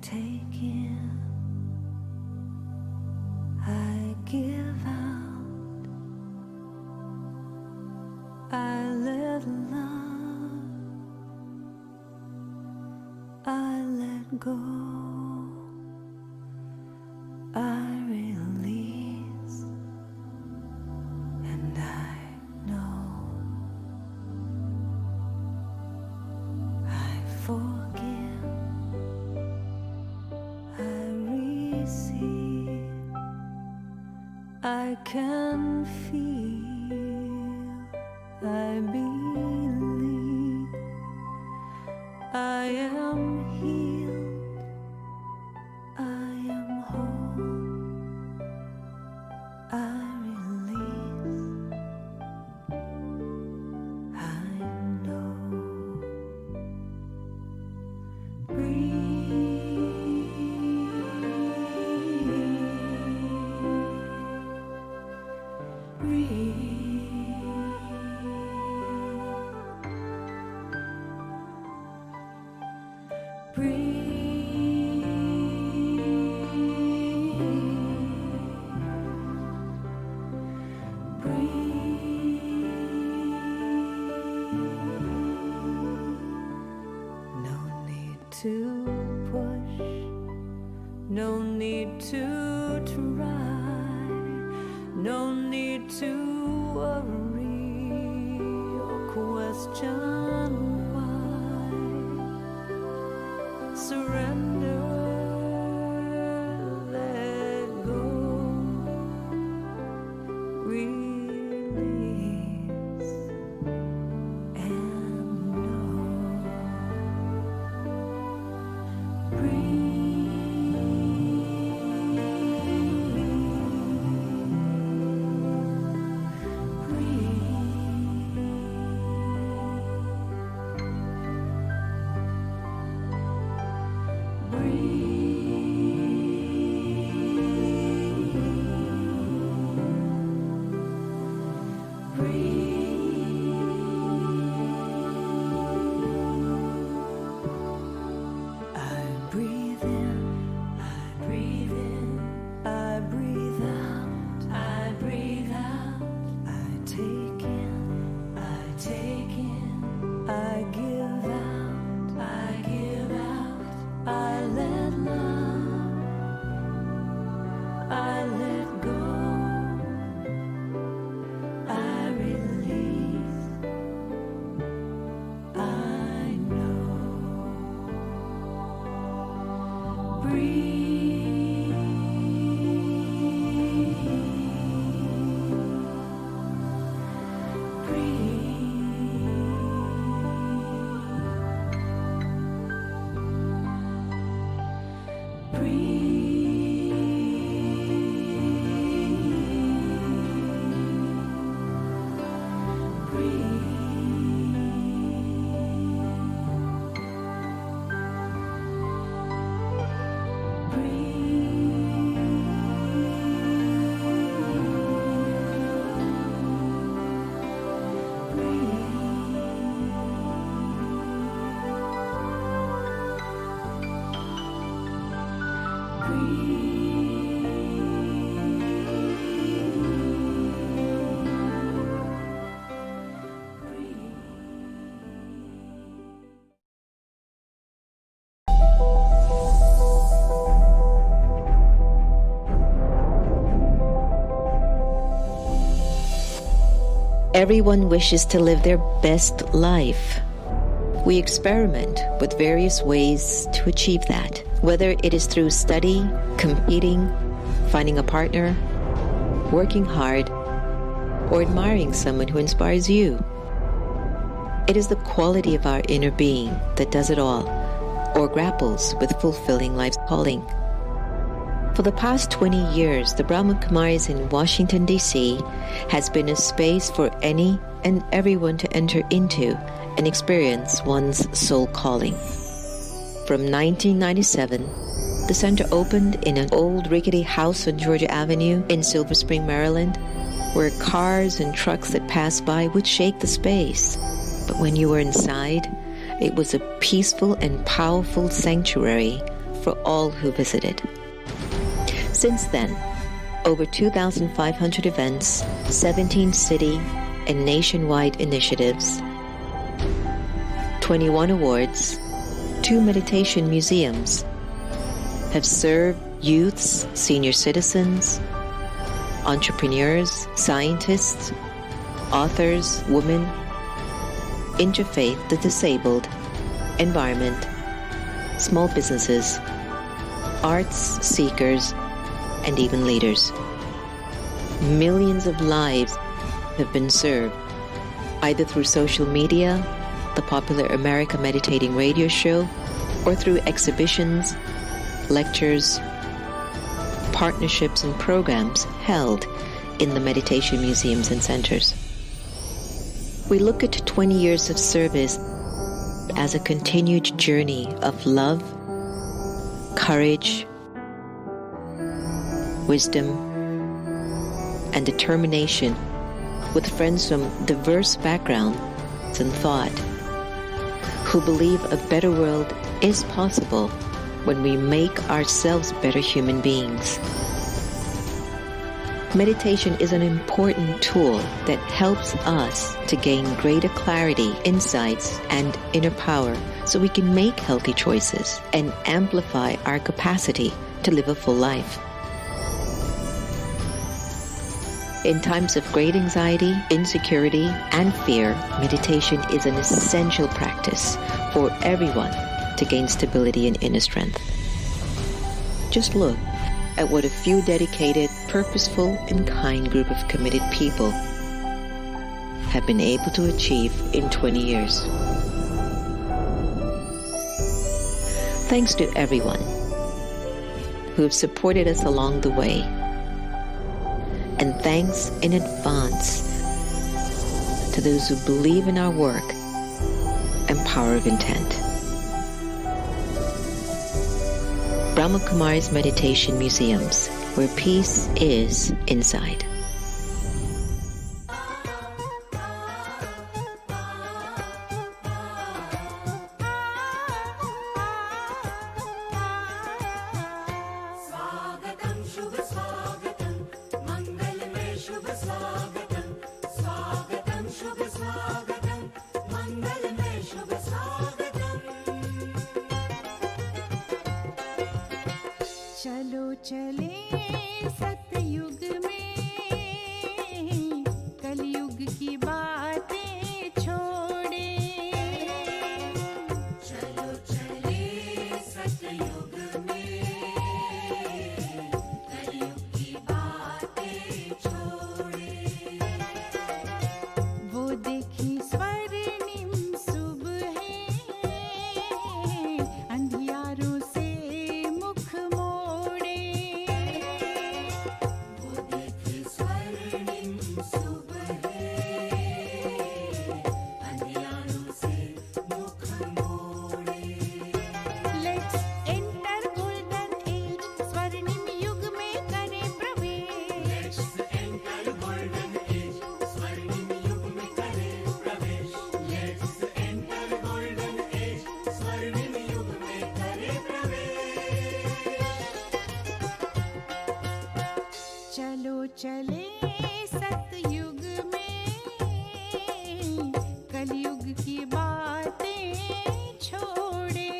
take in, I give out, I let love, I let go, I release, and I know I forgive, I receive, I can feel, I believe, I am healed, I am whole, I release, I know. To push, no need to try, no need to worry or question why. Surrender, let go, release, and know. Everyone wishes to live their best life. We experiment with various ways to achieve that, whether it is through study, competing, finding a partner, working hard, or admiring someone who inspires you. It is the quality of our inner being that does it all, or grapples with fulfilling life's calling. For the past 20 years, the Brahma Kumaris in Washington, D.C. has been a space for any and everyone to enter into and experience one's soul calling. From 1997, the center opened in an old rickety house on Georgia Avenue in Silver Spring, Maryland, where cars and trucks that passed by would shake the space. But when you were inside, it was a peaceful and powerful sanctuary for all who visited. Since then, over 2,500 events, 17 city and nationwide initiatives, 21 awards, 2 meditation museums have served youths, senior citizens, entrepreneurs, scientists, authors, women, interfaith, the disabled, environment, small businesses, arts seekers, and even leaders. Millions of lives have been served, either through social media, the popular America Meditating radio show, or through exhibitions, lectures, partnerships, and programs held in the meditation museums and centers. We look at 20 years of service as a continued journey of love, courage, wisdom, and determination with friends from diverse backgrounds and thought who believe a better world is possible when we make ourselves better human beings. Meditation is an important tool that helps us to gain greater clarity, insights, and inner power so we can make healthy choices and amplify our capacity to live a full life. In times of great anxiety, insecurity, and fear, meditation is an essential practice for everyone to gain stability and inner strength. Just look at what a few dedicated, purposeful, and kind group of committed people have been able to achieve in 20 years. Thanks to everyone who have supported us along the way. And thanks in advance to those who believe in our work and power of intent. Brahma Kumaris Meditation Museums, where peace is inside. चलो चले सतयुग में कलयुग की बातें छोड़े चलो चले सतयुग में कलयुग की बातें छोड़े वो देखी स्वर्णिम सुबह अंधियारों से चलो चले सतयुग में कलयुग की बातें छोड़े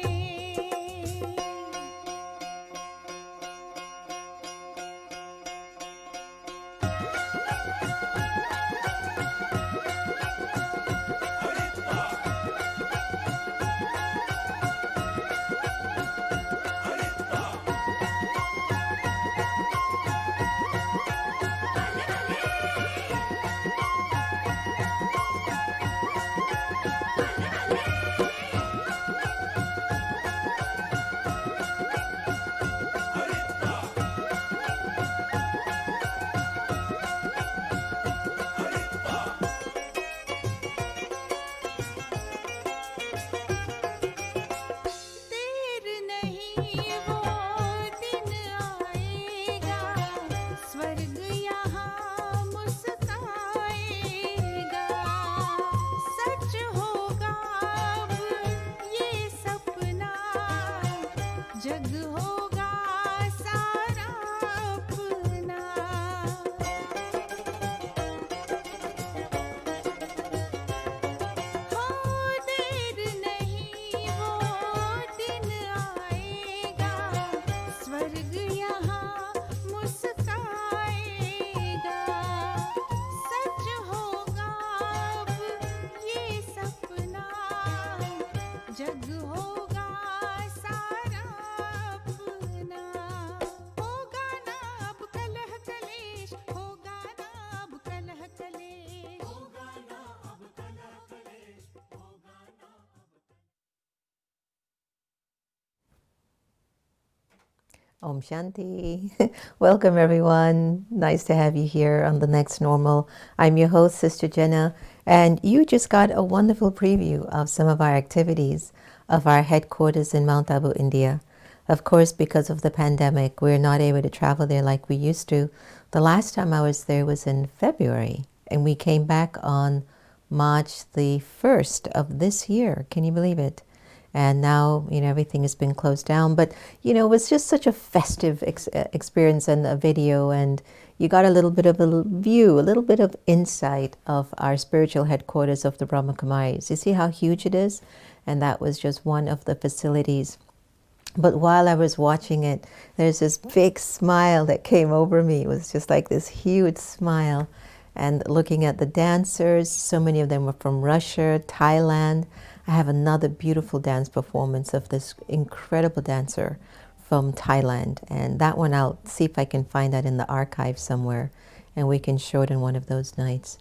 जग होगा सारा अपना। हो देर नहीं वो दिन आएगा, स्वर्ग यहाँ मुस्काएगा। सच होगा अब ये सपना, जग होगा सारा अपना। होगा ना अब कलह कलेश, होगा ना अब कलह कलेश, होगा ना अब कलह कलेश, होगा ना अब। Om Shanti. Welcome, everyone. Nice to have you here on The Next Normal. I'm your host, Sister Jenna, and you just got a wonderful preview of some of our activities of our headquarters in Mount Abu, India. Of course, because of the pandemic, we're not able to travel there like we used to. The last time I was there was in February, and we came back on March the 1st of this year. Can you believe it? And now, everything has been closed down. But, it was just such a festive experience and a video. And you got a little bit of a view, a little bit of insight of our spiritual headquarters of the Brahma Kumaris. You see how huge it is? And that was just one of the facilities. But while I was watching it, there's this big smile that came over me. It was just like this huge smile. And looking at the dancers, so many of them were from Russia, Thailand. I have another beautiful dance performance of this incredible dancer from Thailand. And that one, I'll see if I can find that in the archive somewhere, and we can show it in one of those nights.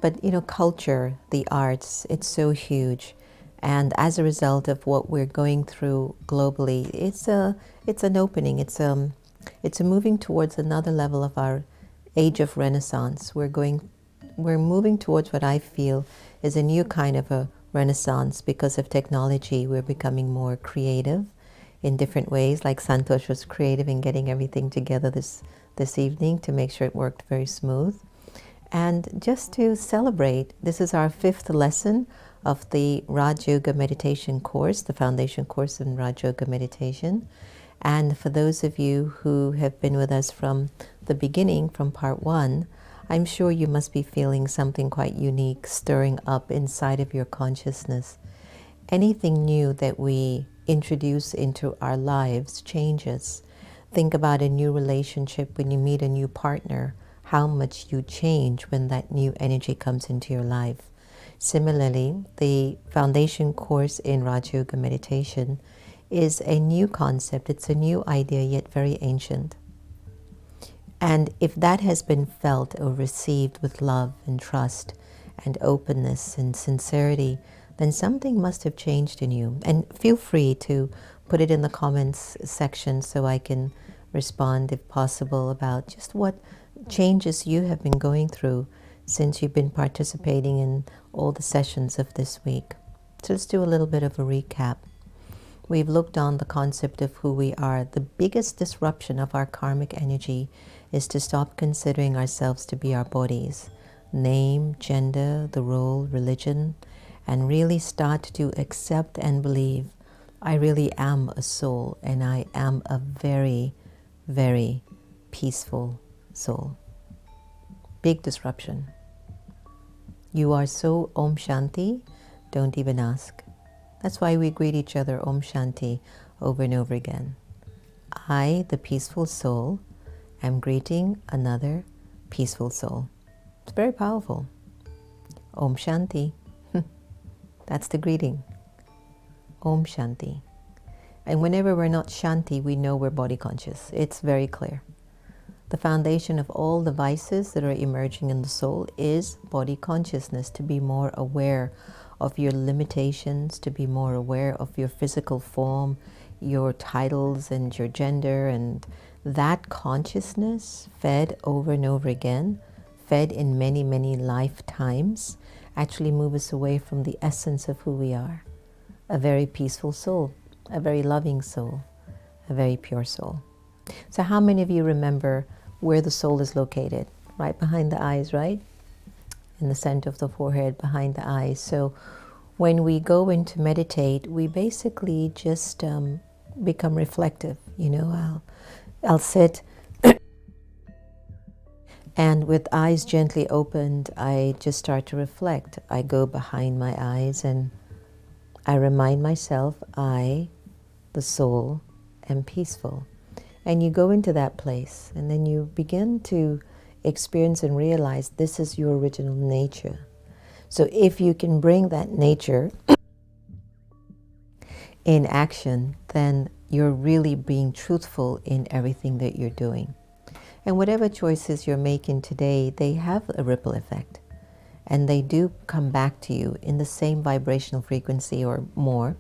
But, culture, the arts, it's so huge. And as a result of what we're going through globally, it's an opening. It's a moving towards another level of our age of Renaissance. We're moving towards what I feel is a new kind of a Renaissance. Because of technology, we're becoming more creative in different ways. Like Santosh was creative in getting everything together this evening to make sure it worked very smooth. And just to celebrate, this is our 5th lesson of the Raj Yoga meditation course, the foundation course in Raj Yoga meditation. And for those of you who have been with us from the beginning, from part 1, I'm sure you must be feeling something quite unique stirring up inside of your consciousness. Anything new that we introduce into our lives changes. Think about a new relationship when you meet a new partner, how much you change when that new energy comes into your life. Similarly, the foundation course in Raj Yoga meditation is a new concept. It's a new idea, yet very ancient. And if that has been felt or received with love and trust and openness and sincerity, then something must have changed in you. And feel free to put it in the comments section so I can respond, if possible, about just what changes you have been going through since you've been participating in all the sessions of this week. So let's do a little bit of a recap. We've looked on the concept of who we are. The biggest disruption of our karmic energy is to stop considering ourselves to be our bodies, name, gender, the role, religion, and really start to accept and believe I really am a soul, and I am a very, very peaceful soul. Big disruption. You are so Om Shanti, don't even ask. That's why we greet each other Om Shanti over and over again. I, the peaceful soul, am greeting another peaceful soul. It's very powerful. Om Shanti. That's the greeting. Om Shanti. And whenever we're not Shanti, we know we're body conscious. It's very clear. The foundation of all the vices that are emerging in the soul is body consciousness, to be more aware of your limitations, to be more aware of your physical form, your titles and your gender, and that consciousness fed over and over again, fed in many, many lifetimes, actually move us away from the essence of who we are. A very peaceful soul, a very loving soul, a very pure soul. So how many of you remember where the soul is located? Right behind the eyes, right? In the center of the forehead, behind the eyes. So when we go in to meditate, we basically just become reflective. I'll sit, and with eyes gently opened, I just start to reflect. I go behind my eyes and I remind myself, I, the soul, am peaceful. And you go into that place, and then you begin to experience and realize this is your original nature. So if you can bring that nature in action, then you're really being truthful in everything that you're doing. And whatever choices you're making today, they have a ripple effect. And they do come back to you in the same vibrational frequency or more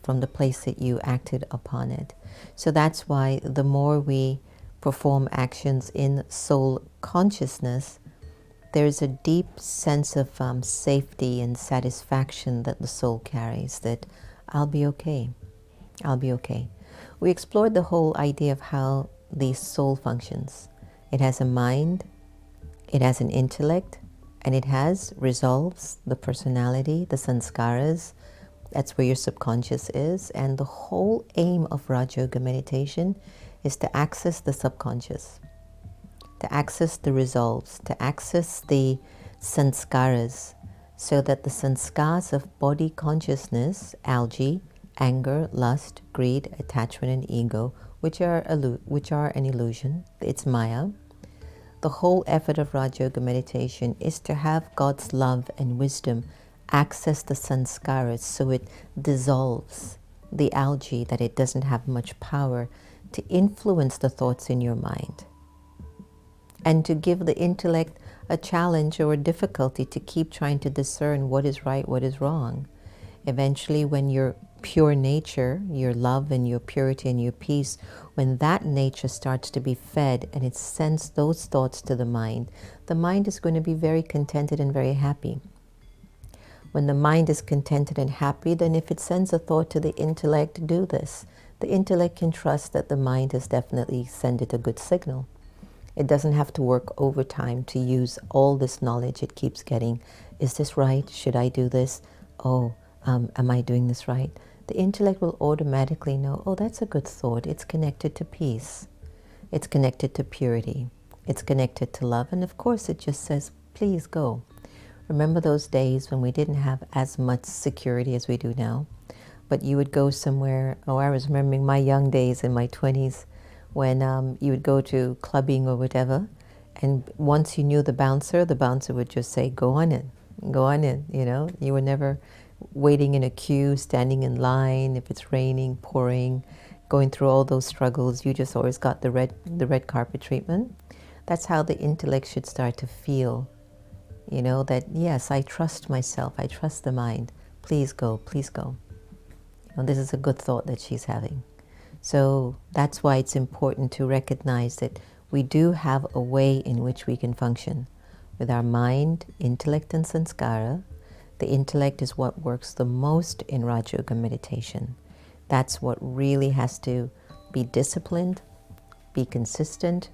from the place that you acted upon it. So that's why the more we perform actions in soul consciousness, there's a deep sense of safety and satisfaction that the soul carries, that I'll be okay. I'll be okay. We explored the whole idea of how the soul functions. It has a mind, it has an intellect, and it has resolves, the personality, the sanskaras. That's where your subconscious is. And the whole aim of Raja Yoga meditation is to access the subconscious, to access the resolves, to access the sanskaras, so that the sanskars of body consciousness, algae, anger, lust, greed, attachment, and ego, which are an illusion, it's Maya. The whole effort of Raja Yoga meditation is to have God's love and wisdom access the sanskaras, so it dissolves the algae, that it doesn't have much power to influence the thoughts in your mind, and to give the intellect a challenge or a difficulty to keep trying to discern what is right, what is wrong. Eventually, when your pure nature, your love and your purity and your peace, when that nature starts to be fed and it sends those thoughts to the mind is going to be very contented and very happy. When the mind is contented and happy, then if it sends a thought to the intellect, do this, the intellect can trust that the mind has definitely sent it a good signal. It doesn't have to work overtime to use all this knowledge it keeps getting. Is this right? Should I do this? Oh, am I doing this right? The intellect will automatically know, oh, that's a good thought. It's connected to peace. It's connected to purity. It's connected to love. And of course, it just says, please go. Remember those days when we didn't have as much security as we do now? But you would go somewhere. Oh, I was remembering my young days in my 20s when you would go to clubbing or whatever. And once you knew the bouncer would just say, go on in, You were never waiting in a queue, standing in line, if it's raining, pouring, going through all those struggles. You just always got the red carpet treatment. That's how the intellect should start to feel, that yes, I trust myself, I trust the mind. Please go, please go. This is a good thought that she's having. So that's why it's important to recognize that we do have a way in which we can function with our mind, intellect, and sanskara. The intellect is what works the most in Raja Yoga meditation. That's what really has to be disciplined, be consistent,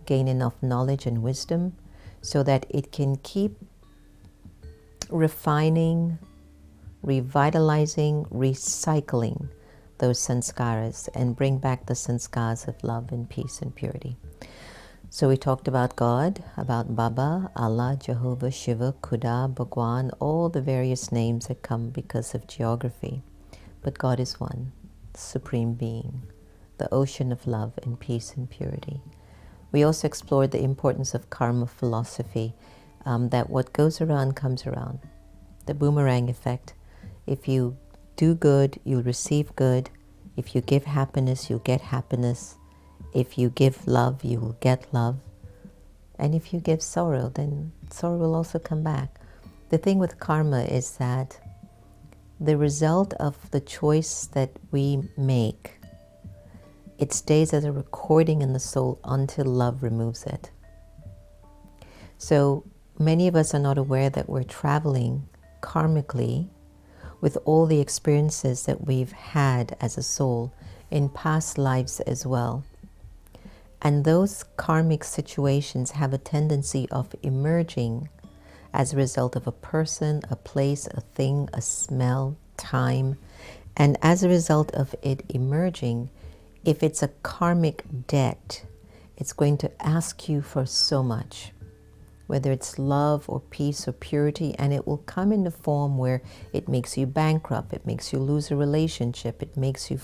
gain enough knowledge and wisdom so that it can keep refining, revitalizing, recycling those sanskaras and bring back the sanskaras of love and peace and purity. So we talked about God, about Baba, Allah, Jehovah, Shiva, Khuda, Bhagwan, all the various names that come because of geography. But God is one, Supreme Being, the ocean of love and peace and purity. We also explored the importance of karma philosophy, that what goes around comes around. The boomerang effect. If you do good, you'll receive good. If you give happiness, you'll get happiness. If you give love, you will get love. And if you give sorrow, then sorrow will also come back. The thing with karma is that the result of the choice that we make, it stays as a recording in the soul until love removes it. So many of us are not aware that we're traveling karmically with all the experiences that we've had as a soul in past lives as well. And those karmic situations have a tendency of emerging as a result of a person, a place, a thing, a smell, time. And as a result of it emerging, if it's a karmic debt, it's going to ask you for so much, whether it's love or peace or purity, and it will come in the form where it makes you bankrupt, it makes you lose a relationship, it makes you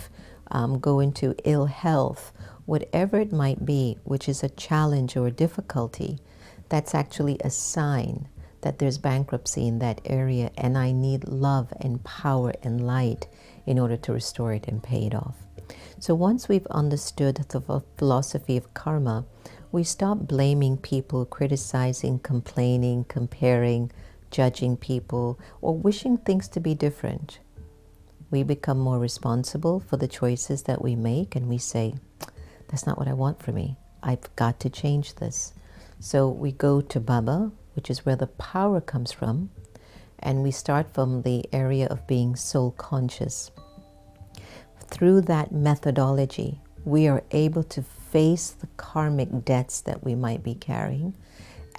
go into ill health, whatever it might be, which is a challenge or a difficulty. That's actually a sign that there's bankruptcy in that area, and I need love and power and light in order to restore it and pay it off. So once we've understood the philosophy of karma, we stop blaming people, criticizing, complaining, comparing, judging people, or wishing things to be different. We become more responsible for the choices that we make, and we say, that's not what I want for me. I've got to change this. So we go to Baba, which is where the power comes from, and we start from the area of being soul conscious. Through that methodology, we are able to face the karmic debts that we might be carrying,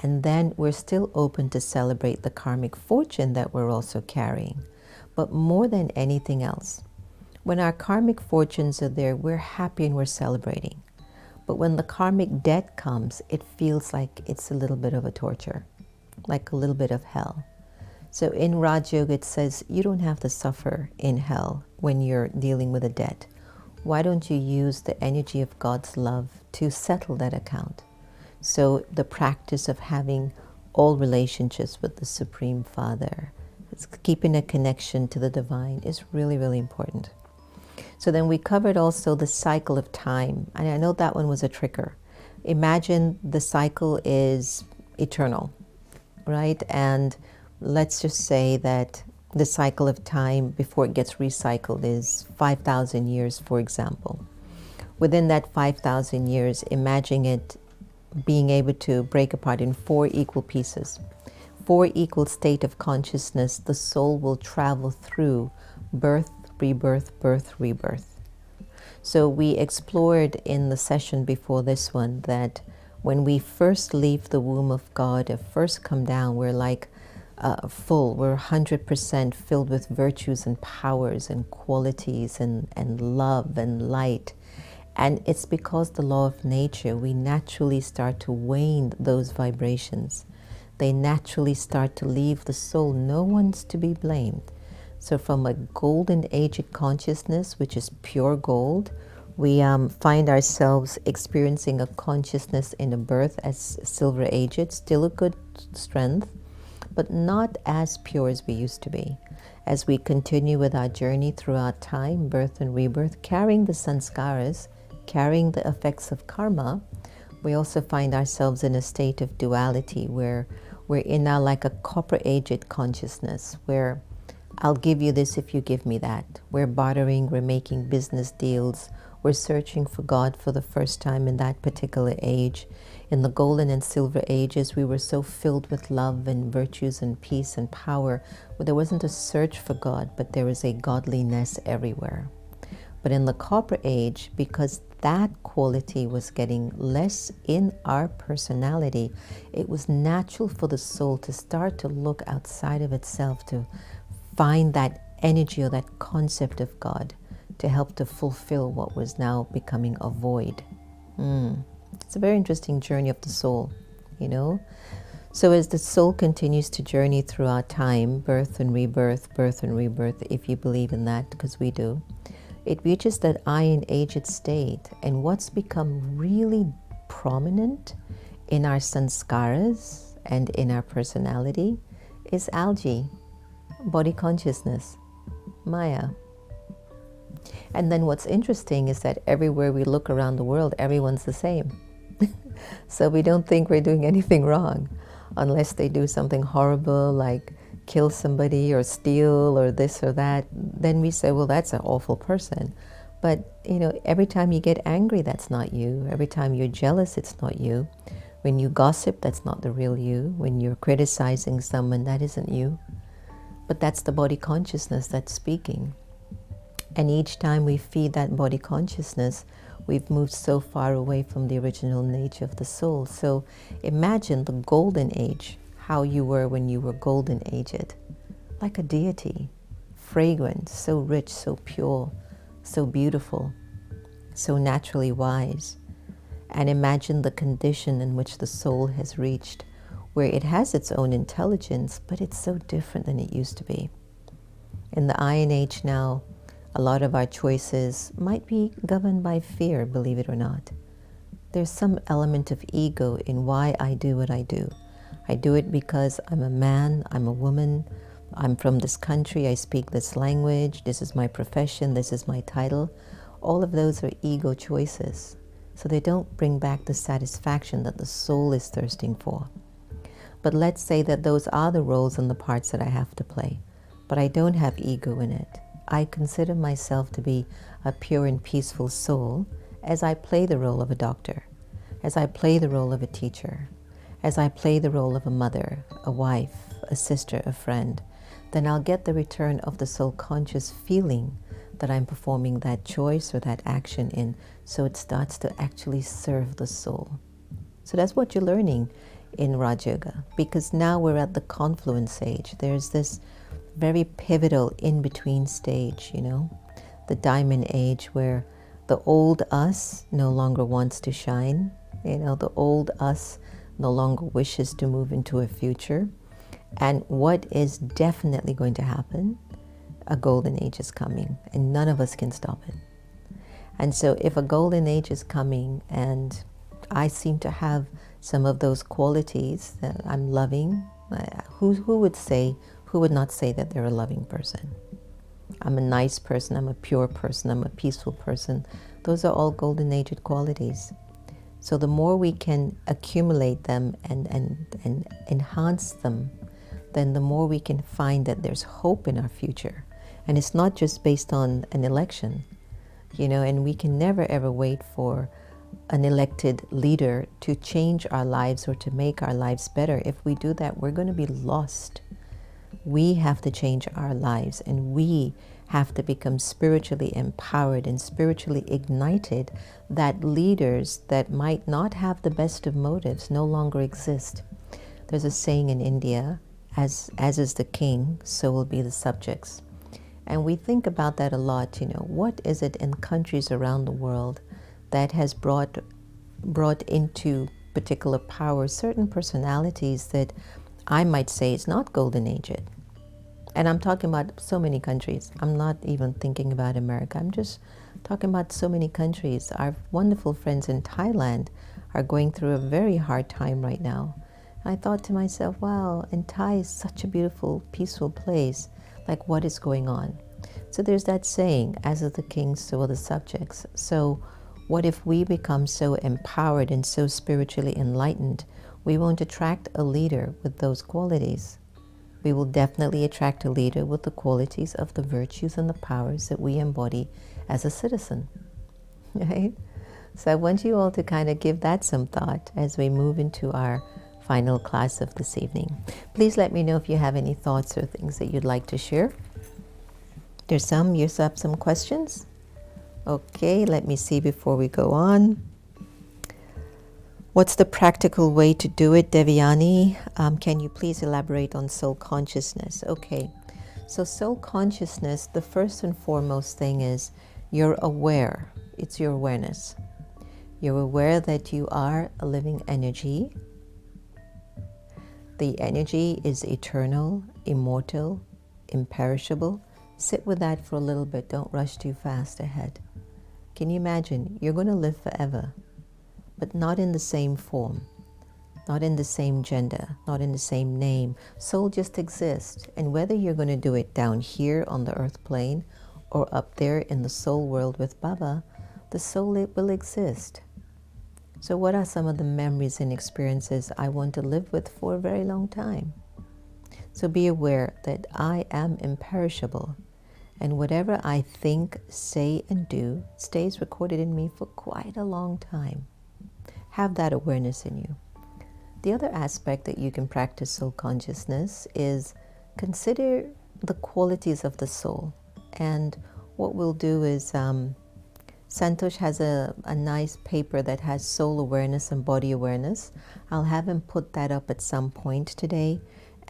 and then we're still open to celebrate the karmic fortune that we're also carrying. But more than anything else, when our karmic fortunes are there, we're happy and we're celebrating. But when the karmic debt comes, it feels like it's a little bit of a torture, like a little bit of hell. So in Raj Yoga, it says you don't have to suffer in hell when you're dealing with a debt. Why don't you use the energy of God's love to settle that account? So the practice of having all relationships with the Supreme Father, keeping a connection to the divine, is really, really important. So then we covered also the cycle of time. And I know that one was a trigger. Imagine the cycle is eternal, right? And let's just say that the cycle of time before it gets recycled is 5,000 years, for example. Within that 5,000 years, imagine it being able to break apart in 4 equal pieces. 4 equal state of consciousness, the soul will travel through birth, rebirth, birth, rebirth. So we explored in the session before this one that when we first leave the womb of God and first come down, we're like full, we're 100% filled with virtues and powers and qualities and love and light. And it's because the law of nature, we naturally start to wane those vibrations. They naturally start to leave the soul. No one's to be blamed. So from a golden age of consciousness, which is pure gold, we find ourselves experiencing a consciousness in a birth as silver aged, still a good strength, but not as pure as we used to be. As we continue with our journey throughout time, birth and rebirth, carrying the sanskaras, carrying the effects of karma, we also find ourselves in a state of duality where we're in now like a copper aged consciousness, where I'll give you this if you give me that. We're bartering, we're making business deals, we're searching for God for the first time in that particular age. In the golden and silver ages, we were so filled with love and virtues and peace and power, where there wasn't a search for God, but there was a godliness everywhere. But in the copper age, because that quality was getting less in our personality, it was natural for the soul to start to look outside of itself, to find that energy or that concept of God to help to fulfill what was now becoming a void. It's a very interesting journey of the soul, you know. So as the soul continues to journey throughout time, birth and rebirth, if you believe in that, because we do, it reaches that iron aged state. And what's become really prominent in our sanskaras and in our personality is algae, body consciousness, Maya. And then what's interesting is that everywhere we look around the world, everyone's the same. So we don't think we're doing anything wrong, unless they do something horrible like kill somebody or steal or this or that. Then we say, well, that's an awful person. But you know, every time you get angry, that's not you. Every time you're jealous, it's not you. When you gossip, that's not the real you. When you're criticizing someone, that isn't you. But that's the body consciousness that's speaking. And each time we feed that body consciousness, we've moved so far away from the original nature of the soul. So imagine the golden age, how you were when you were golden aged, like a deity, fragrant, so rich, so pure, so beautiful, so naturally wise. And imagine the condition in which the soul has reached, where it has its own intelligence, but it's so different than it used to be. In the Iron Age now, a lot of our choices might be governed by fear, believe it or not. There's some element of ego in why I do what I do. I do it because I'm a man, I'm a woman, I'm from this country, I speak this language, this is my profession, this is my title. All of those are ego choices. So they don't bring back the satisfaction that the soul is thirsting for. But let's say that those are the roles and the parts that I have to play. But I don't have ego in it. I consider myself to be a pure and peaceful soul as I play the role of a doctor, as I play the role of a teacher, as I play the role of a mother, a wife, a sister, a friend. Then I'll get the return of the soul conscious feeling that I'm performing that choice or that action in, so it starts to actually serve the soul. So that's what you're learning in Raj Yoga, because now we're at the confluence age. There's this very pivotal in-between stage, the diamond age, where the old us no longer wants to shine. The old us no longer wishes to move into a future. And what is definitely going to happen? A golden age is coming, and none of us can stop it. And so if a golden age is coming, and I seem to have some of those qualities that I'm loving, who would not say that they're a loving person? I'm a nice person, I'm a pure person, I'm a peaceful person. Those are all golden age qualities. So the more we can accumulate them and enhance them, then the more we can find that there's hope in our future. And it's not just based on an election, and we can never ever wait for an elected leader to change our lives or to make our lives better. If we do that, we're going to be lost. We have to change our lives, and we have to become spiritually empowered and spiritually ignited, that leaders that might not have the best of motives no longer exist. There's a saying in India, as is the king, so will be the subjects. And we think about that a lot, what is it in countries around the world that has brought into particular power certain personalities that I might say is not golden age. And I'm talking about so many countries. I'm not even thinking about America. I'm just talking about so many countries. Our wonderful friends in Thailand are going through a very hard time right now. I thought to myself, wow, and Thai is such a beautiful, peaceful place. Like, what is going on? So there's that saying, as is the king, so are the subjects. So what if we become so empowered and so spiritually enlightened, we won't attract a leader with those qualities. We will definitely attract a leader with the qualities of the virtues and the powers that we embody as a citizen, right? So I want you all to kind of give that some thought as we move into our final class of this evening. Please let me know if you have any thoughts or things that you'd like to share. You have some questions? Okay, let me see before we go on. What's the practical way to do it, Devyani? Can you please elaborate on soul consciousness? Okay, so soul consciousness, the first and foremost thing is you're aware. It's your awareness. You're aware that you are a living energy. The energy is eternal, immortal, imperishable. Sit with that for a little bit. Don't rush too fast ahead. Can you imagine? You're going to live forever, but not in the same form, not in the same gender, not in the same name. Soul just exists. And whether you're going to do it down here on the earth plane or up there in the soul world with Baba, the soul, it will exist. So what are some of the memories and experiences I want to live with for a very long time? So be aware that I am imperishable, and whatever I think, say, and do stays recorded in me for quite a long time. Have that awareness in you. The other aspect that you can practice soul consciousness is consider the qualities of the soul. And what we'll do is, Santosh has a nice paper that has soul awareness and body awareness. I'll have him put that up at some point today.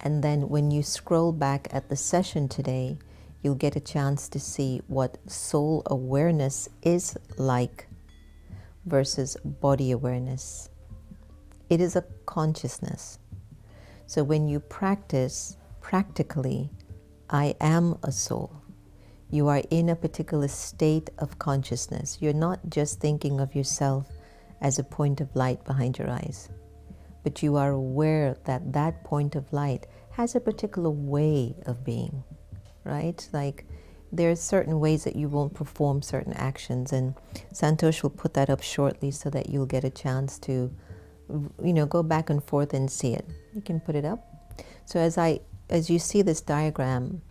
And then when you scroll back at the session today, you'll get a chance to see what soul awareness is like versus body awareness. It is a consciousness. So when you practice practically, I am a soul, you are in a particular state of consciousness. You're not just thinking of yourself as a point of light behind your eyes, but you are aware that that point of light has a particular way of being, right? Like there are certain ways that you won't perform certain actions, and Santosh will put that up shortly so that you'll get a chance to, go back and forth and see it. You can put it up. So as you see this diagram,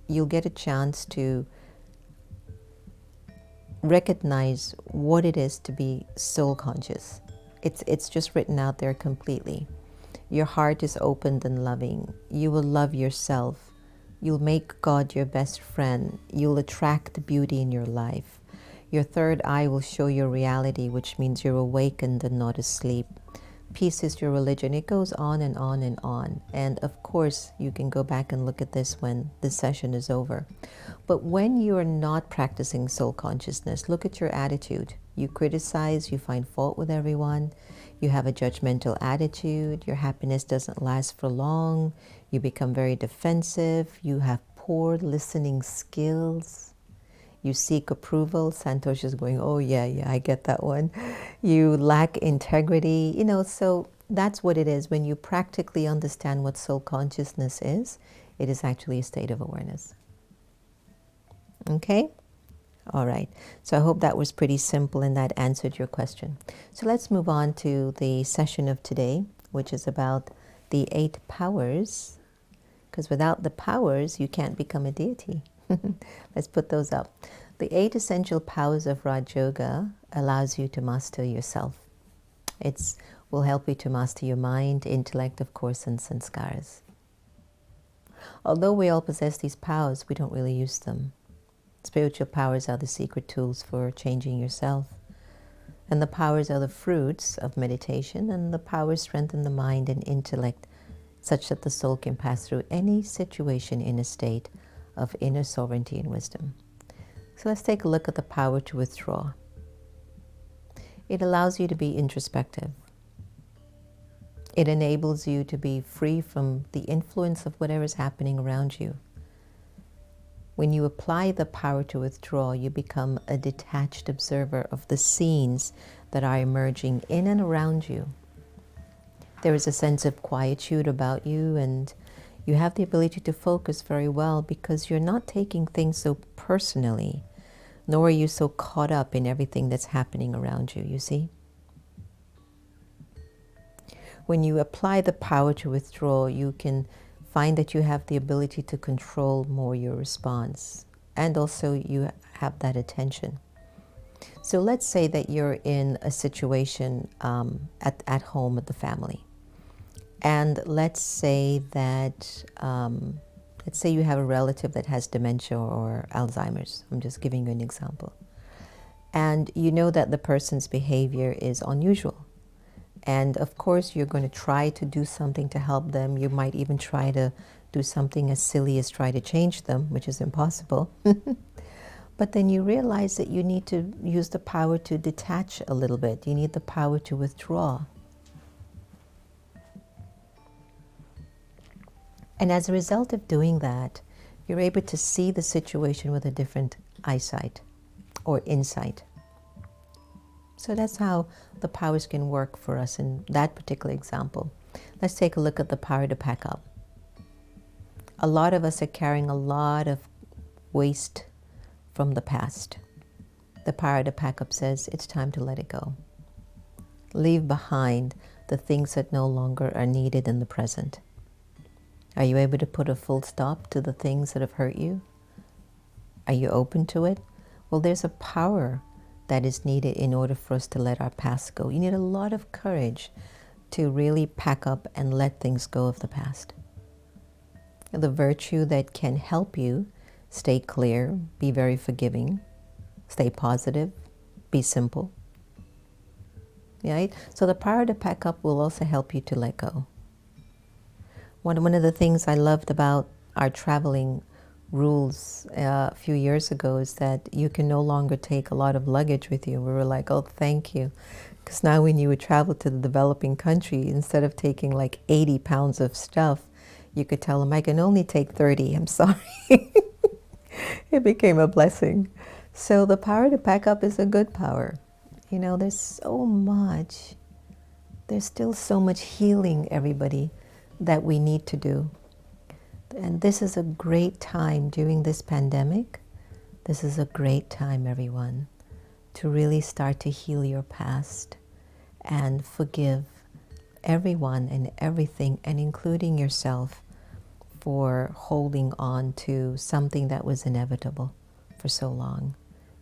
you'll get a chance to recognize what it is to be soul conscious. It's just written out there completely. Your heart is opened and loving. You will love yourself. You'll make God your best friend. You'll attract beauty in your life. Your third eye will show your reality, which means you're awakened and not asleep. Peace is your religion. It goes on and on and on. And of course, you can go back and look at this when this session is over. But when you are not practicing soul consciousness, look at your attitude. You criticize, you find fault with everyone, you have a judgmental attitude, your happiness doesn't last for long, you become very defensive, you have poor listening skills. You seek approval. Santosh is going, oh yeah, I get that one. You lack integrity. So that's what it is. When you practically understand what soul consciousness is, it is actually a state of awareness. Okay? All right. So I hope that was pretty simple and that answered your question. So let's move on to the session of today, which is about the 8 powers. Because without the powers, you can't become a deity. Let's put those up. The 8 essential powers of Raj Yoga allows you to master yourself. It will help you to master your mind, intellect, of course, and sanskaras. Although we all possess these powers, we don't really use them. Spiritual powers are the secret tools for changing yourself. And the powers are the fruits of meditation, and the powers strengthen the mind and intellect such that the soul can pass through any situation in a state of inner sovereignty and wisdom. So let's take a look at the power to withdraw. It allows you to be introspective. It enables you to be free from the influence of whatever is happening around you. When you apply the power to withdraw, you become a detached observer of the scenes that are emerging in and around you. There is a sense of quietude about you, and you have the ability to focus very well because you're not taking things so personally, nor are you so caught up in everything that's happening around you, you see? When you apply the power to withdraw, you can find that you have the ability to control more your response, and also you have that attention. So let's say that you're in a situation at home with the family. And let's say that, let's say you have a relative that has dementia or Alzheimer's. I'm just giving you an example. And you know that the person's behavior is unusual. And of course, you're going to try to do something to help them. You might even try to do something as silly as try to change them, which is impossible. But then you realize that you need to use the power to detach a little bit. You need the power to withdraw. And as a result of doing that, you're able to see the situation with a different eyesight or insight. So that's how the powers can work for us in that particular example. Let's take a look at the power to pack up. A lot of us are carrying a lot of waste from the past. The power to pack up says it's time to let it go. Leave behind the things that no longer are needed in the present. Are you able to put a full stop to the things that have hurt you? Are you open to it? Well, there's a power that is needed in order for us to let our past go. You need a lot of courage to really pack up and let things go of the past. The virtue that can help you stay clear, be very forgiving, stay positive, be simple. Right? So the power to pack up will also help you to let go. One of the things I loved about our traveling rules a few years ago is that you can no longer take a lot of luggage with you. We were like, oh, thank you. Because now when you would travel to the developing country, instead of taking like 80 pounds of stuff, you could tell them, I can only take 30. I'm sorry. It became a blessing. So the power to pack up is a good power. You know, there's so much. There's still so much healing, everybody, that we need to do. And this is a great time during this pandemic. This is a great time, everyone, to really start to heal your past and forgive everyone and everything, and including yourself, for holding on to something that was inevitable for so long.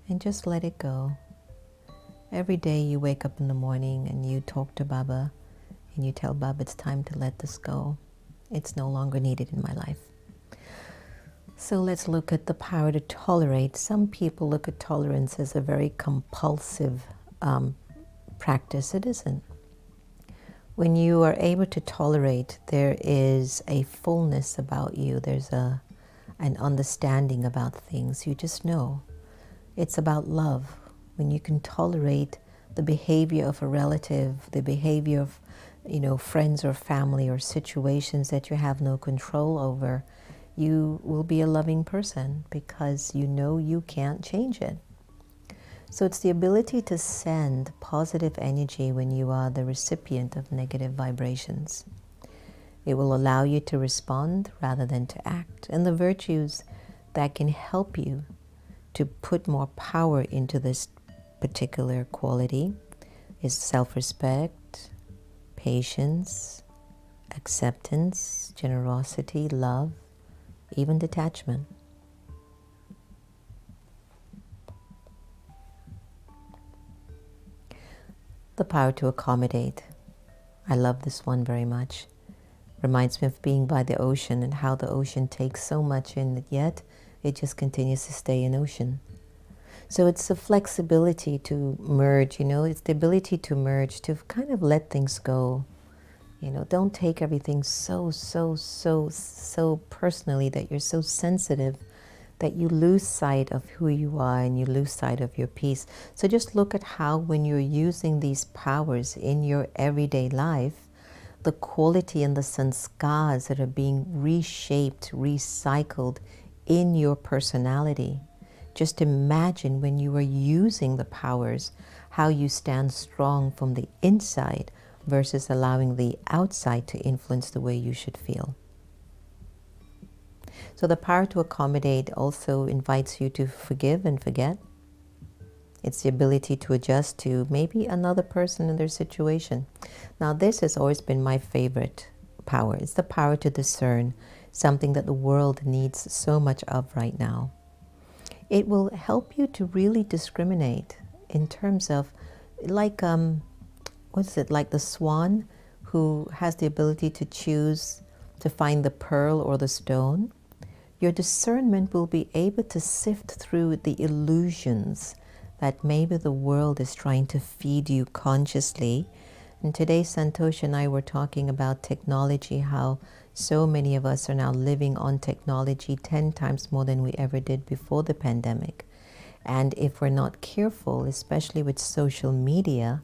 And just let it go. Every day you wake up in the morning and you talk to Baba and you tell Baba it's time to let this go. It's no longer needed in my life. So let's look at the power to tolerate. Some people look at tolerance as a very compulsive practice. It isn't. When you are able to tolerate, there is a fullness about you. There's an understanding about things. You just know. It's about love. When you can tolerate the behavior of a relative, the behavior of, friends or family or situations that you have no control over, you will be a loving person because you know you can't change it. So it's the ability to send positive energy when you are the recipient of negative vibrations. It will allow you to respond rather than to act. And the virtues that can help you to put more power into this particular quality is self-respect, patience, acceptance, generosity, love, even detachment. The power to accommodate. I love this one very much. Reminds me of being by the ocean and how the ocean takes so much in it, yet it just continues to stay an ocean. So it's the flexibility to merge, it's the ability to merge, to kind of let things go. Don't take everything so personally, that you're so sensitive that you lose sight of who you are and you lose sight of your peace. So just look at how when you're using these powers in your everyday life, the quality and the sanskars that are being reshaped, recycled in your personality. Just imagine when you are using the powers, how you stand strong from the inside versus allowing the outside to influence the way you should feel. So the power to accommodate also invites you to forgive and forget. It's the ability to adjust to maybe another person in their situation. Now this has always been my favorite power. It's the power to discern, something that the world needs so much of right now. It will help you to really discriminate in terms of like the swan who has the ability to choose to find the pearl or the stone. Your discernment will be able to sift through the illusions that maybe the world is trying to feed you consciously. And today, Santosh and I were talking about technology, how so many of us are now living on technology 10 times more than we ever did before the pandemic. And if we're not careful, especially with social media,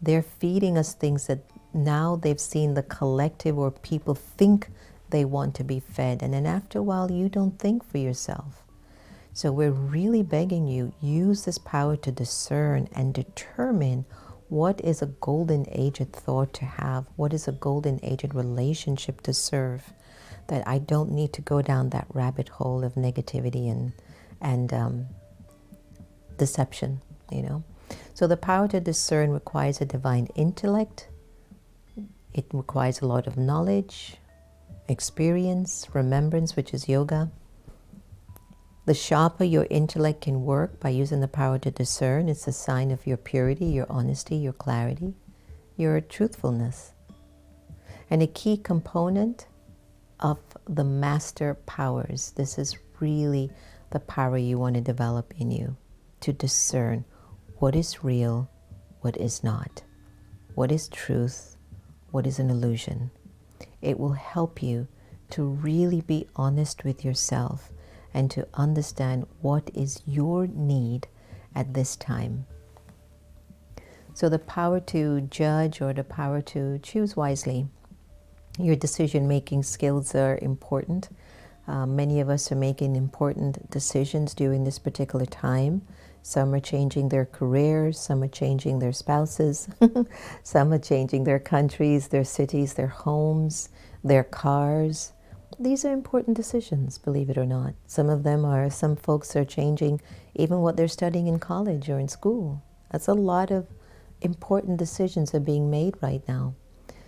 they're feeding us things that now they've seen the collective or people think they want to be fed. And then after a while, you don't think for yourself. So we're really begging you, use this power to discern and determine what is a golden-aged thought to have, what is a golden-aged relationship to serve, that I don't need to go down that rabbit hole of negativity and deception, So the power to discern requires a divine intellect. It requires a lot of knowledge, experience, remembrance, which is yoga. The sharper your intellect can work by using the power to discern, it's a sign of your purity, your honesty, your clarity, your truthfulness. And a key component of the master powers, this is really the power you want to develop in you, to discern what is real, what is not, what is truth, what is an illusion. It will help you to really be honest with yourself and to understand what is your need at this time. So the power to judge or the power to choose wisely. Your decision-making skills are important. Many of us are making important decisions during this particular time. Some are changing their careers, some are changing their spouses, some are changing their countries, their cities, their homes, their cars. These are important decisions, believe it or not. Some folks are changing even what they're studying in college or in school. That's a lot of important decisions are being made right now.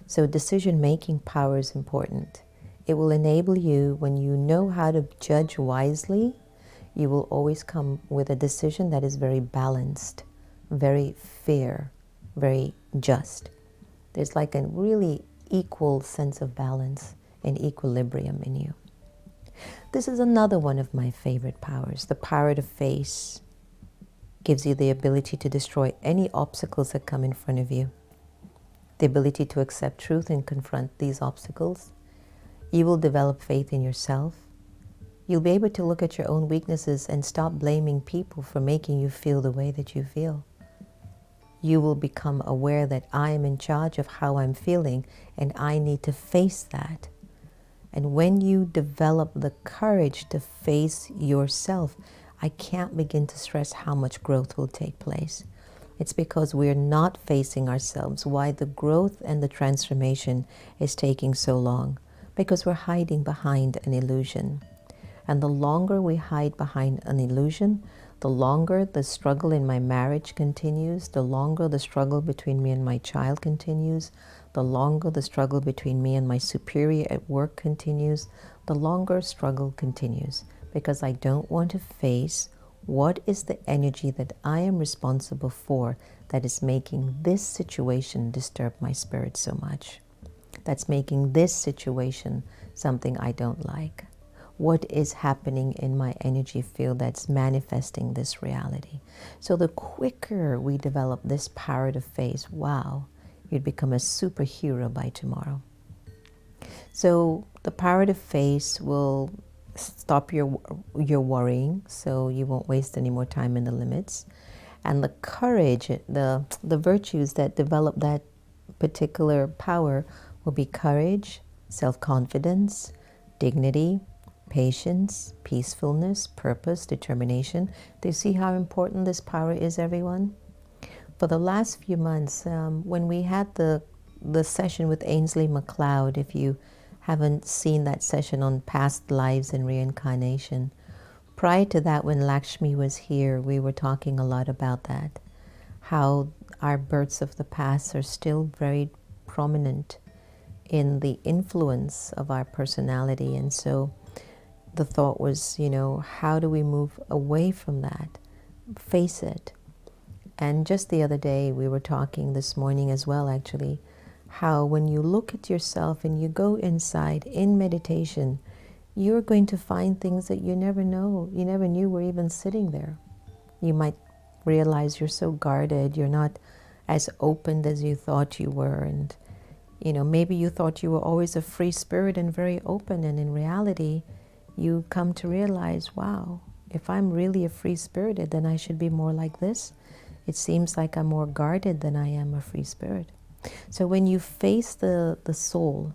So decision-making power is important. It will enable you, when you know how to judge wisely, you will always come with a decision that is very balanced, very fair, very just. There's like a really equal sense of balance and equilibrium in you. This is another one of my favorite powers. The power to face gives you the ability to destroy any obstacles that come in front of you. The ability to accept truth and confront these obstacles. You will develop faith in yourself. You'll be able to look at your own weaknesses and stop blaming people for making you feel the way that you feel. You will become aware that I am in charge of how I'm feeling and I need to face that. And when you develop the courage to face yourself, I can't begin to stress how much growth will take place. It's because we're not facing ourselves why the growth and the transformation is taking so long. Because we're hiding behind an illusion. And the longer we hide behind an illusion, the longer the struggle in my marriage continues, the longer the struggle between me and my child continues, the longer the struggle between me and my superior at work continues, the longer struggle continues. Because I don't want to face what is the energy that I am responsible for that is making this situation disturb my spirit so much. That's making this situation something I don't like. What is happening in my energy field that's manifesting this reality? So the quicker we develop this power to face, wow, you'd become a superhero by tomorrow. So the power to face will stop your worrying, so you won't waste any more time in the limits. And the courage, the virtues that develop that particular power will be courage, self-confidence, dignity, patience, peacefulness, purpose, determination. Do you see how important this power is, everyone? For the last few months, when we had the session with Ainsley MacLeod, if you haven't seen that session on past lives and reincarnation, prior to that, when Lakshmi was here, we were talking a lot about that, how our births of the past are still very prominent in the influence of our personality. And so the thought was, how do we move away from that? Face it. And just the other day, we were talking this morning as well, actually, how when you look at yourself and you go inside in meditation, you're going to find things that you never knew were even sitting there. You might realize you're so guarded, you're not as open as you thought you were, and maybe you thought you were always a free spirit and very open, and in reality, you come to realize, wow, if I'm really a free spirited, then I should be more like this. It seems like I'm more guarded than I am a free spirit. So when you face the soul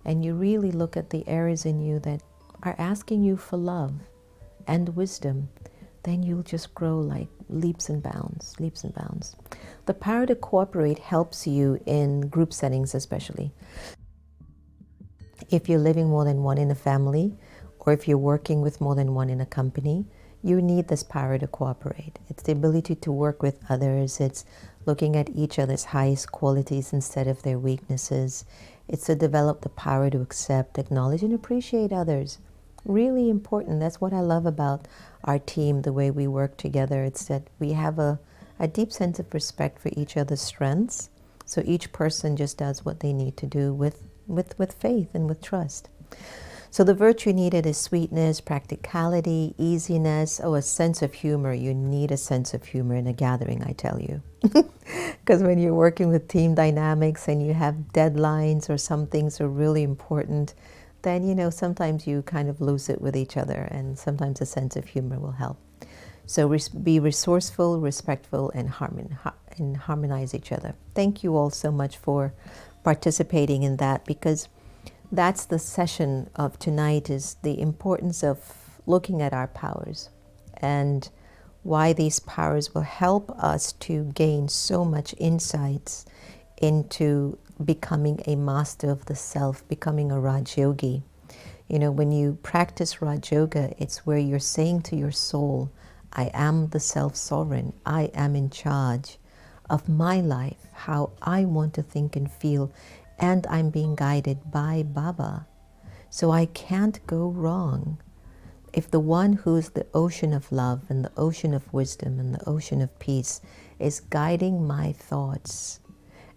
and you really look at the areas in you that are asking you for love and wisdom, then you'll just grow like leaps and bounds, leaps and bounds. The power to cooperate helps you in group settings especially. If you're living more than one in a family, or if you're working with more than one in a company, you need this power to cooperate. It's the ability to work with others. It's looking at each other's highest qualities instead of their weaknesses. It's to develop the power to accept, acknowledge, and appreciate others. Really important. That's what I love about our team, the way we work together. It's that we have a deep sense of respect for each other's strengths. So each person just does what they need to do with faith and with trust. So the virtue needed is sweetness, practicality, easiness, a sense of humor. You need a sense of humor in a gathering, I tell you. Because when you're working with team dynamics and you have deadlines or some things are really important, then, sometimes you kind of lose it with each other, and sometimes a sense of humor will help. So be resourceful, respectful, and harmonize each other. Thank you all so much for participating in that, because that's the session of tonight, is the importance of looking at our powers and why these powers will help us to gain so much insights into becoming a master of the self, becoming a Raj Yogi. When you practice Raj Yoga, it's where you're saying to your soul, I am the self-sovereign. I am in charge of my life, how I want to think and feel, and I'm being guided by Baba. So I can't go wrong. If the one who's the ocean of love and the ocean of wisdom and the ocean of peace is guiding my thoughts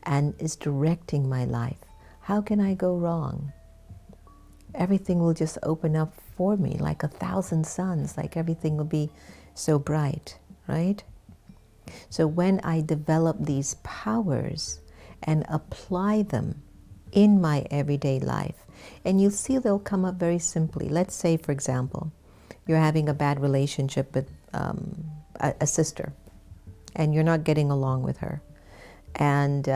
and is directing my life, how can I go wrong? Everything will just open up for me like 1,000 suns, like everything will be so bright, right? So when I develop these powers and apply them in my everyday life, and you'll see they'll come up very simply. Let's say, for example, you're having a bad relationship with a sister, and you're not getting along with her. And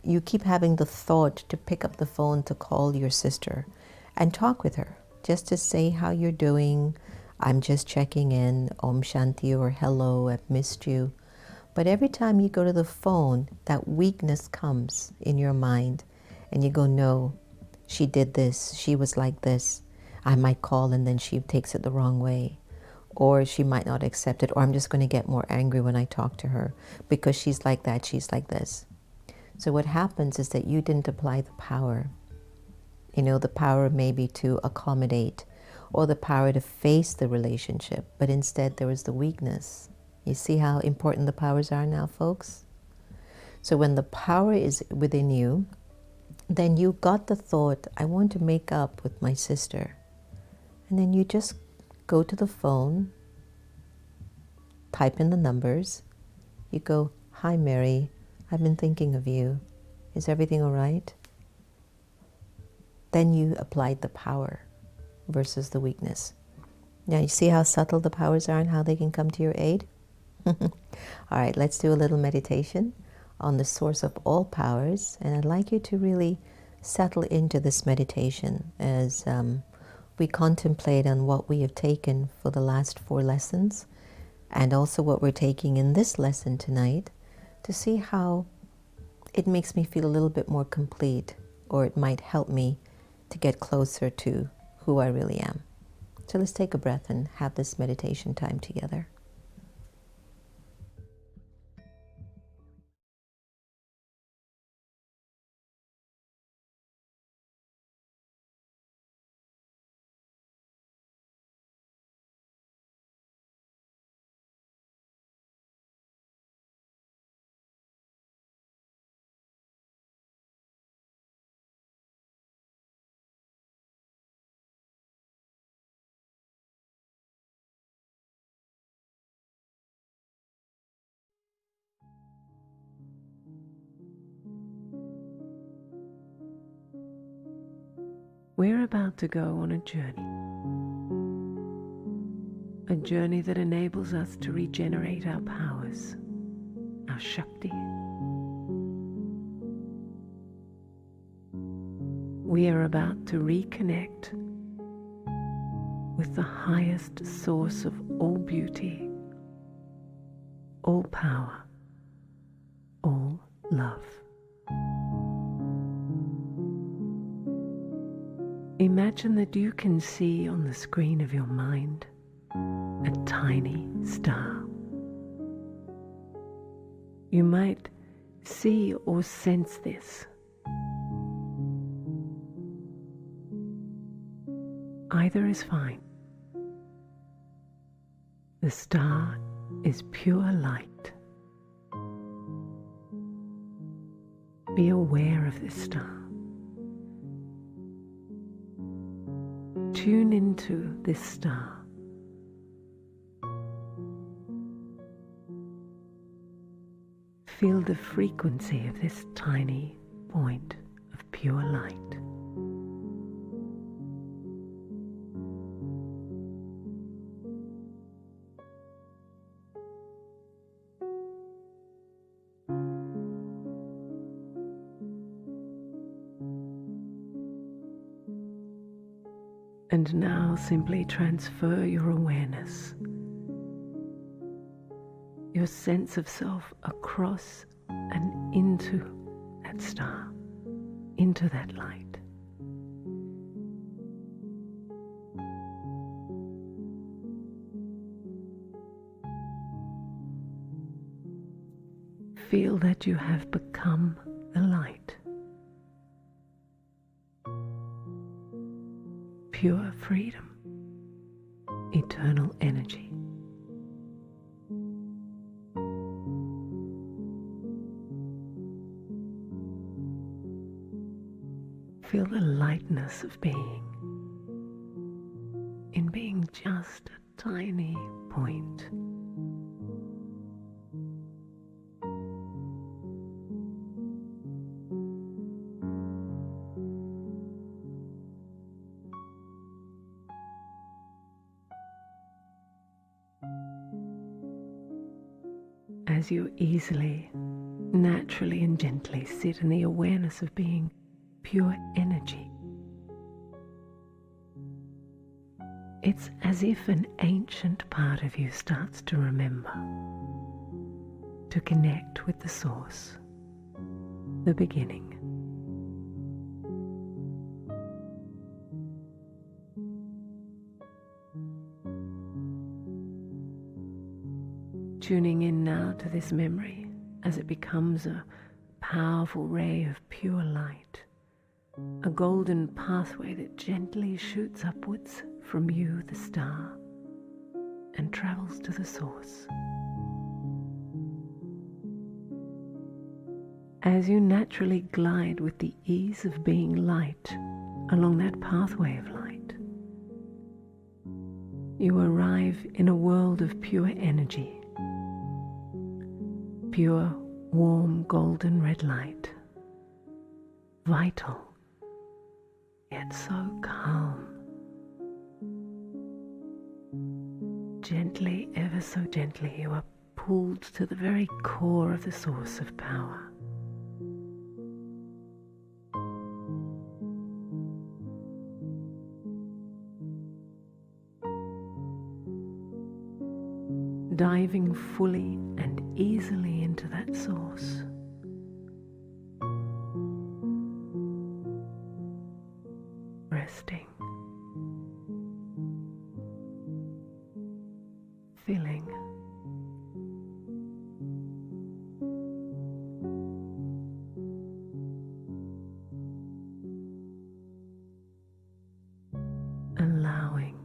you keep having the thought to pick up the phone to call your sister and talk with her, just to say how you're doing. I'm just checking in, Om Shanti, or hello, I've missed you. But every time you go to the phone, that weakness comes in your mind, and you go, no, she did this, she was like this. I might call and then she takes it the wrong way, or she might not accept it, or I'm just going to get more angry when I talk to her because she's like that, she's like this. So what happens is that you didn't apply the power. The power maybe to accommodate, or the power to face the relationship, but instead there was the weakness. You see how important the powers are now, folks? So when the power is within you, then you got the thought, I want to make up with my sister. And then you just go to the phone, type in the numbers. You go, hi Mary, I've been thinking of you. Is everything all right? Then you applied the power versus the weakness. Now you see how subtle the powers are and how they can come to your aid? All right, let's do a little meditation on the source of all powers. And I'd like you to really settle into this meditation as we contemplate on what we have taken for the last 4 lessons, and also what we're taking in this lesson tonight, to see how it makes me feel a little bit more complete, or it might help me to get closer to who I really am. So let's take a breath and have this meditation time together. We're about to go on a journey that enables us to regenerate our powers, our Shakti. We are about to reconnect with the highest source of all beauty, all power, all love. Imagine that you can see on the screen of your mind a tiny star. You might see or sense this. Either is fine. The star is pure light. Be aware of this star. Tune into this star. Feel the frequency of this tiny point of pure light. And now simply transfer your awareness, your sense of self across and into that star, into that light. Feel that you have become the light. Pure freedom, eternal energy. Feel the lightness of being, in being just a tiny point. As you easily, naturally and gently sit in the awareness of being pure energy, it's as if an ancient part of you starts to remember, to connect with the source, the beginning. Tuning in now to this memory as it becomes a powerful ray of pure light, a golden pathway that gently shoots upwards from you, the star, and travels to the source. As you naturally glide with the ease of being light along that pathway of light, you arrive in a world of pure energy. Pure, warm, golden red light, vital, yet so calm. Gently, ever so gently, you are pulled to the very core of the source of power. Diving fully and easily into that source. Resting. Feeling. Allowing.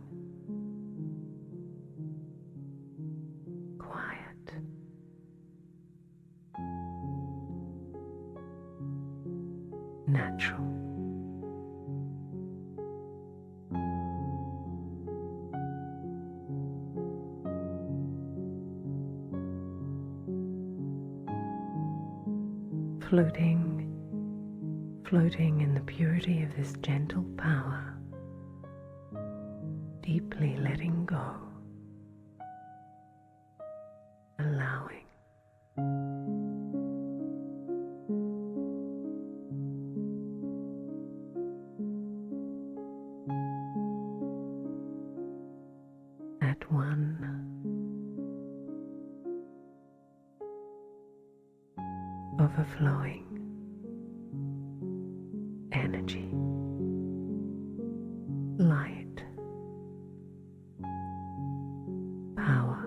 Natural. Floating in the purity of this gentle power, deeply letting go, allowing. At one, overflowing energy, light, power.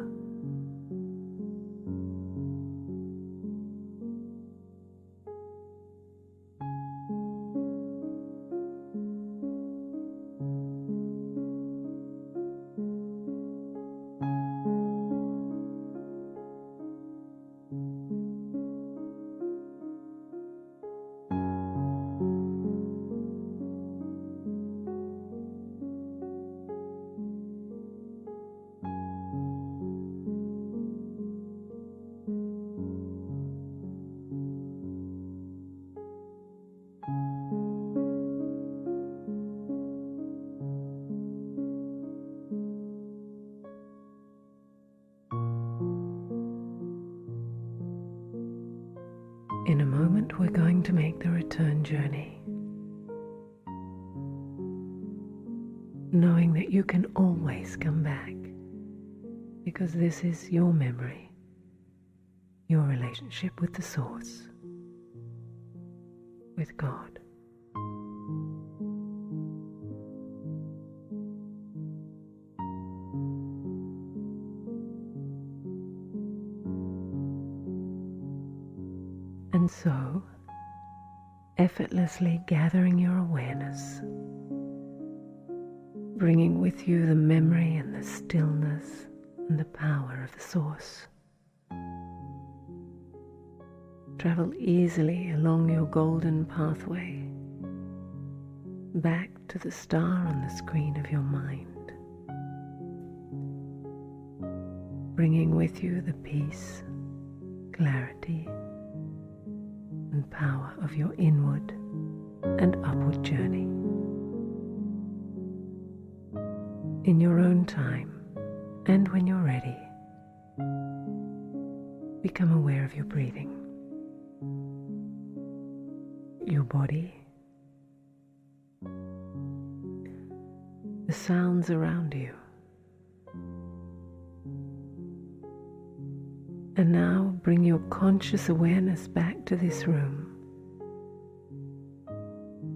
In a moment, we're going to make the return journey. knowing that you can always come back, because this is your memory, your relationship with the Source, with God. And so, effortlessly gathering your awareness, bringing with you the memory and the stillness and the power of the Source. Travel easily along your golden pathway, back to the star on the screen of your mind, bringing with you the peace, clarity, and power of your inward and upward journey. In your own time, and when you're ready, become aware of your breathing, your body, the sounds around you. And now bring your conscious awareness back to this room,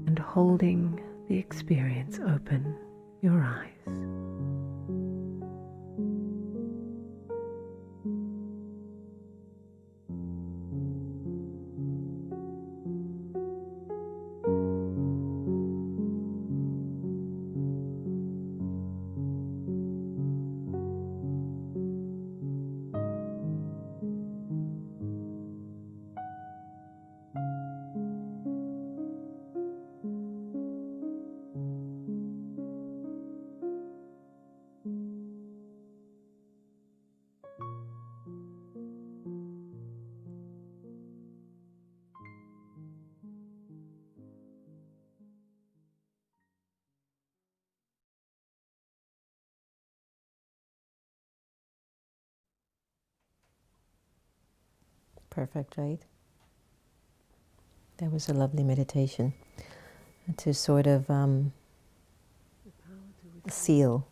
and holding the experience open, your eyes. Perfect, right? That was a lovely meditation to sort of seal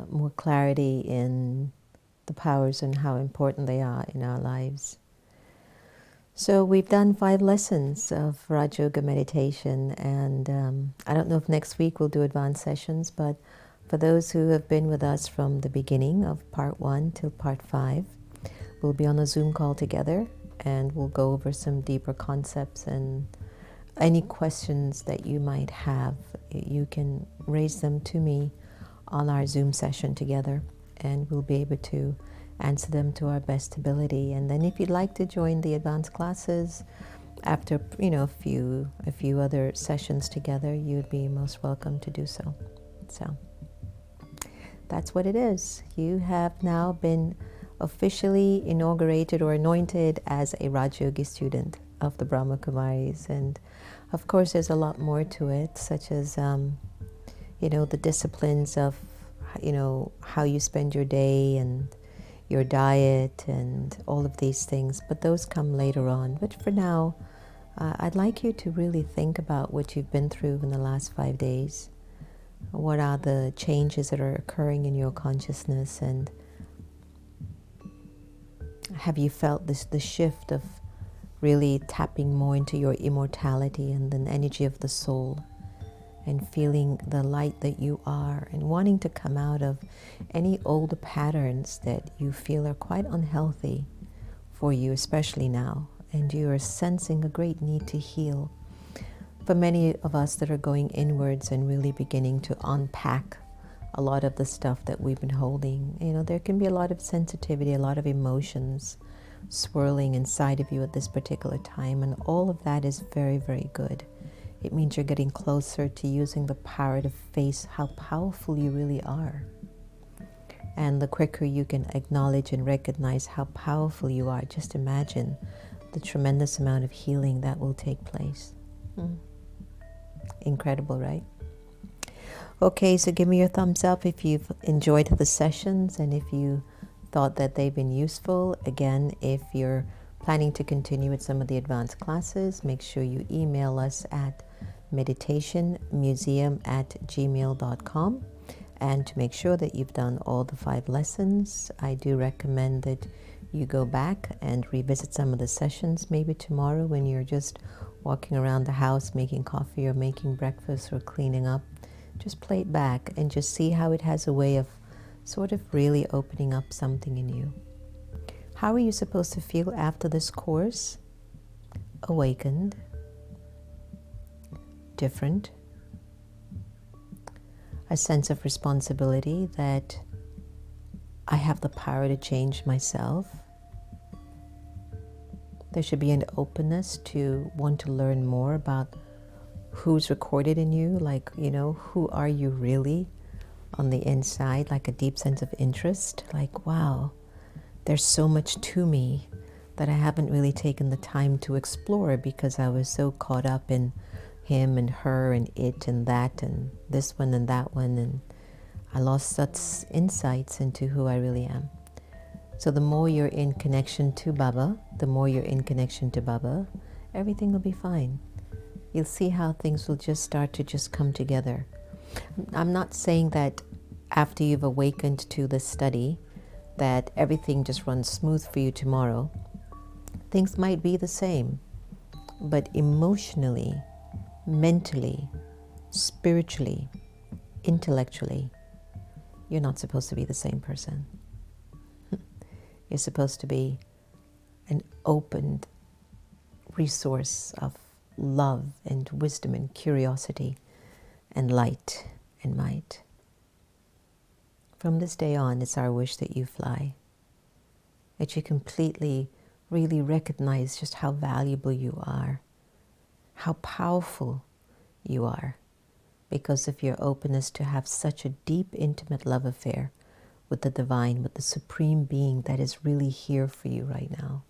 more clarity in the powers and how important they are in our lives. So we've done 5 lessons of Raj Yoga meditation, and I don't know if next week we'll do advanced sessions, but for those who have been with us from the beginning of part 1 till part 5, we'll be on a Zoom call together, and we'll go over some deeper concepts, and any questions that you might have, you can raise them to me on our Zoom session together, and we'll be able to answer them to our best ability. And then if you'd like to join the advanced classes after a few other sessions together, you'd be most welcome to do so. So that's what it is. You have now been officially inaugurated or anointed as a Raj Yogi student of the Brahma Kumaris. And of course there's a lot more to it, such as the disciplines of how you spend your day and your diet and all of these things, but those come later on. But for now, I'd like you to really think about what you've been through in the last 5 days. What are the changes that are occurring in your consciousness, and have you felt the shift of really tapping more into your immortality and the energy of the soul, and feeling the light that you are, and wanting to come out of any old patterns that you feel are quite unhealthy for you, especially now, and you are sensing a great need to heal. For many of us that are going inwards and really beginning to unpack a lot of the stuff that we've been holding, there can be a lot of sensitivity, a lot of emotions swirling inside of you at this particular time, and all of that is very, very good. It means you're getting closer to using the power to face how powerful you really are. And the quicker you can acknowledge and recognize how powerful you are, just imagine the tremendous amount of healing that will take place. Incredible, right? Okay, so give me your thumbs up if you've enjoyed the sessions and if you thought that they've been useful. Again, if you're planning to continue with some of the advanced classes, make sure you email us at meditationmuseum@gmail.com. And to make sure that you've done all the 5 lessons, I do recommend that you go back and revisit some of the sessions, maybe tomorrow when you're just walking around the house, making coffee or making breakfast or cleaning up. Just play it back and just see how it has a way of sort of really opening up something in you. How are you supposed to feel after this course? Awakened, different, a sense of responsibility that I have the power to change myself. There should be an openness to want to learn more about who's recorded in you, like, who are you really on the inside, like a deep sense of interest, like, wow, there's so much to me that I haven't really taken the time to explore because I was so caught up in him and her and it and that and this one and that one, and I lost such insights into who I really am. So the more you're in connection to Baba, everything will be fine. You'll see how things will just start to just come together. I'm not saying that after you've awakened to this study that everything just runs smooth for you tomorrow. Things might be the same, but emotionally, mentally, spiritually, intellectually, you're not supposed to be the same person. You're supposed to be an opened resource of love and wisdom and curiosity and light and might. From this day on, it's our wish that you fly, that you completely really recognize just how valuable you are, how powerful you are, because of your openness to have such a deep, intimate love affair with the divine, with the supreme being that is really here for you right now.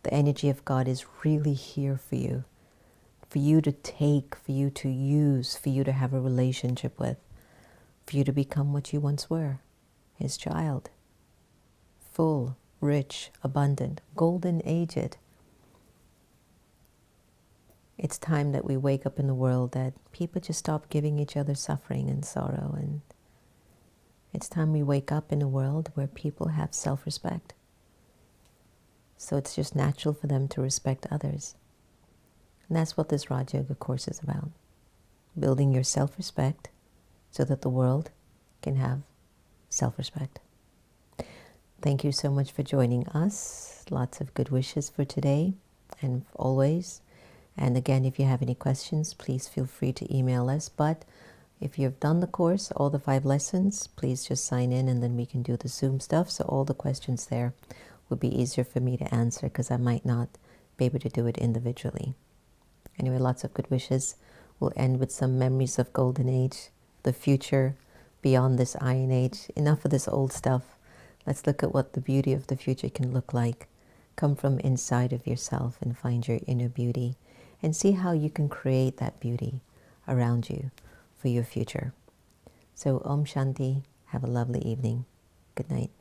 The energy of God is really here for you to take, for you to use, for you to have a relationship with, for you to become what you once were, His child, full, rich, abundant, golden aged. It's time that we wake up in the world that people just stop giving each other suffering and sorrow, and it's time we wake up in a world where people have self-respect. So it's just natural for them to respect others. And that's what this Raj Yoga course is about. Building your self-respect so that the world can have self-respect. Thank you so much for joining us. Lots of good wishes for today and always. And again, if you have any questions, please feel free to email us. But if you've done the course, all the 5 lessons, please just sign in and then we can do the Zoom stuff. So all the questions there would be easier for me to answer because I might not be able to do it individually. Anyway, lots of good wishes. We'll end with some memories of Golden Age, the future beyond this Iron Age. Enough of this old stuff. Let's look at what the beauty of the future can look like. Come from inside of yourself and find your inner beauty and see how you can create that beauty around you for your future. So Om Shanti. Have a lovely evening. Good night.